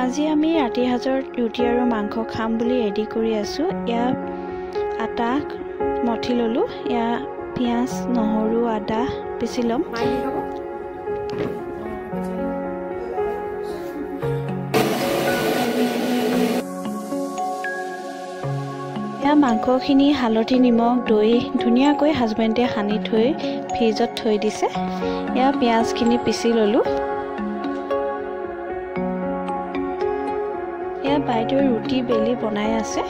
আজি আমি ৰাতি সাজৰ ৰুটি আৰু মাংস খাম বুলি ৰেডি কৰি আছো। ইয়া আটা মঠি ললো, ইয়া পিয়াজ নহৰু আদা পিছি লম। ইয়া মাংসখিনি হালধি নিমখ দৈ ধুনীয়াকৈ হাজবেণ্ডে সানি থৈ ফ্ৰিজত থৈ দিছে। ইয়া পিয়াজখিনি পিছি ললো। বাইদেউ ৰুটি বেলি বনাই আছে।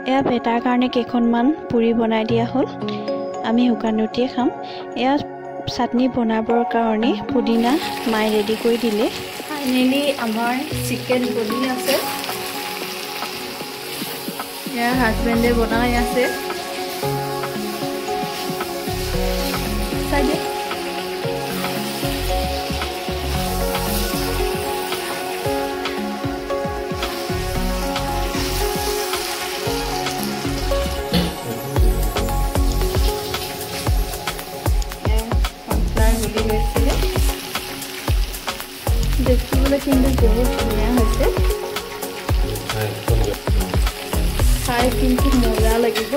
এয়া বেটাৰ কাৰণে কেইখনমান পুৰি বনাই দিয়া হ'ল। আমি শুকান ৰুটিয়ে খাম। এয়া চাটনি বনাবৰ কাৰণে পুদিনা মাই ৰেডি কৰি দিলে। ফাইনেলি আমাৰ চিকেন বনি আছে। এয়া হাজবেণ্ডে বনাই আছে। চাইডে দেখিবলৈ কিন্তু বহুত ধুনীয়া হৈছে। খাই কিন্তু মজা লাগিব।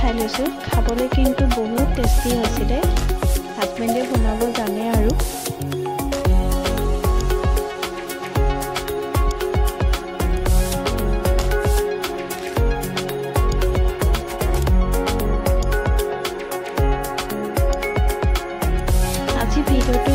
খাই লৈছোঁ। খাবলৈ কিন্তু বহুত টেষ্টি হৈছিলে। হাজবেণ্ডে বনাব জানে আৰু। আজি ভিডিঅ'টো